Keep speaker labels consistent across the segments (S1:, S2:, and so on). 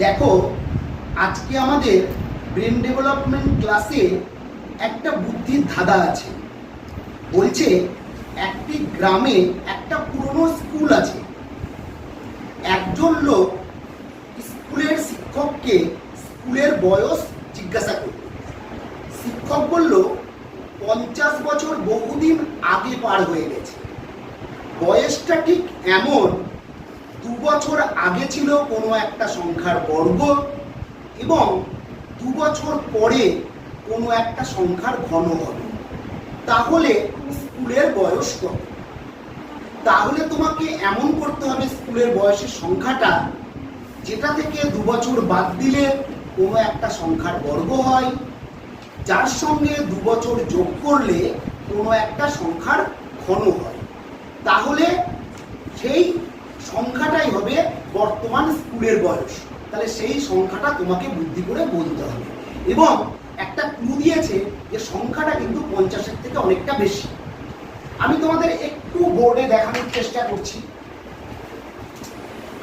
S1: দেখো, আজকে আমাদের ব্রেন ডেভেলপমেন্ট ক্লাসে একটা বুদ্ধির ধাঁধা আছে। বলছে একটি গ্রামে একটা পুরনো স্কুল আছে। একজন লোক স্কুলের শিক্ষককে স্কুলের বয়স জিজ্ঞাসা করল। শিক্ষক বলল 50 বছর বহুদিন আগে পার হয়ে গেছে। বয়সটা ঠিক এমন 2 বছর আগে ছিল কোনো একটা সংখ্যার বর্গ এবং 2 বছর পরে কোনো একটা সংখ্যার ঘন হবে। তাহলে স্কুলের বয়স কত? তাহলে তোমাকে এমন করতে হবে স্কুলের বয়সের সংখ্যাটা যেটা থেকে 2 বছর বাদ দিলে কোনো একটা সংখ্যার বর্গ হয়, যার সঙ্গে 2 বছর যোগ করলে কোনো একটা সংখ্যার ঘন হয়। তাহলে সেই সংখ্যাটাই হবে বর্তমান স্কুলের বয়স। তাহলে সেই সংখ্যাটা তোমাকে বুদ্ধি করে বলতে হবে এবং একটা ক্লু দিয়েছে যে সংখ্যাটা কিন্তু 50-এর থেকে অনেকটা বেশি। আমি তোমাদের একটু বোর্ডে দেখানোর চেষ্টা করছি।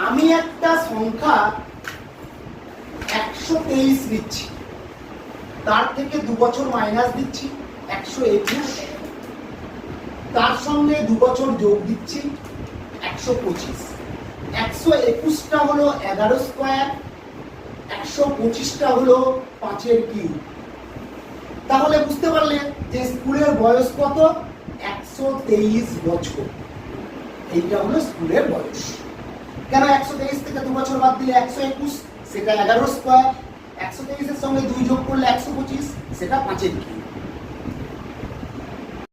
S1: আমি একটা সংখ্যা 123 নিচ্ছি, তার থেকে 2 বছর মাইনাস দিচ্ছি 121, তার সঙ্গে 2 বছর যোগ দিচ্ছি 125। 121টা হলো 11 স্কোয়ার, 125টা হলো 5-এর কিউব। তাহলে বুঝতে পারলে যে স্কুলের বয়স কত? 123 বছর। এইটা হলো স্কুলের বয়স। কেন 123 থেকে 2 বছর বাদ দিলে 121, সেটা 11 স্কোয়ার। 123-এর সঙ্গে 2 যোগ করলে 125, সেটা 5-এর কিউব।